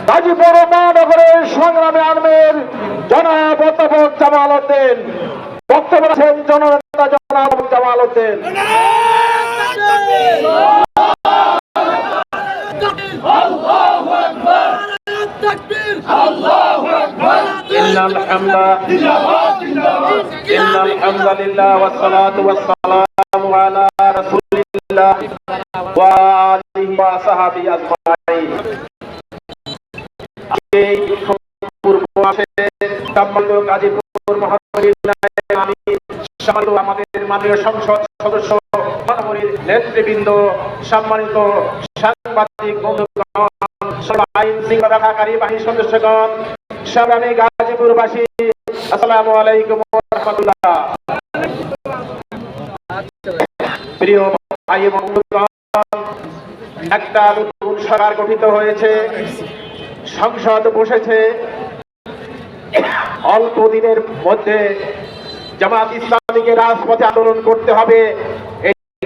গাজীপুর মহানগরের সংগ্রামী আর্মির জনাব অধ্যাপক জামাল উদ্দিন বক্তব্য রাখেন। জননেতা জনাব জামাল উদ্দিন। إن الحمد لله والصلاة والسلام على رسول الله وآله وصحبه أجمعين। গাজীপুর মহানগরীর আমাদের মাননীয় সংসদ সদস্য নেতৃবৃন্দ, সম্মানিত সাংবাদিক বন্ধুগণ, আইন শৃঙ্খলা রক্ষাকারী বাহিনীর সদস্যগণ, সংগ্রামী গাজীপুরবাসী, আসসালামু আলাইকুম ওয়া রাহমাতুল্লাহ। প্রিয় ভাই এবং বন্ধুগণ, একটা নতুন সরকার গঠিত হয়েছে, সংসদ বসেছে। অল্প দিনের মধ্যে জামাত ইসলামীকে রাজপথে আন্দোলন করতে হবে।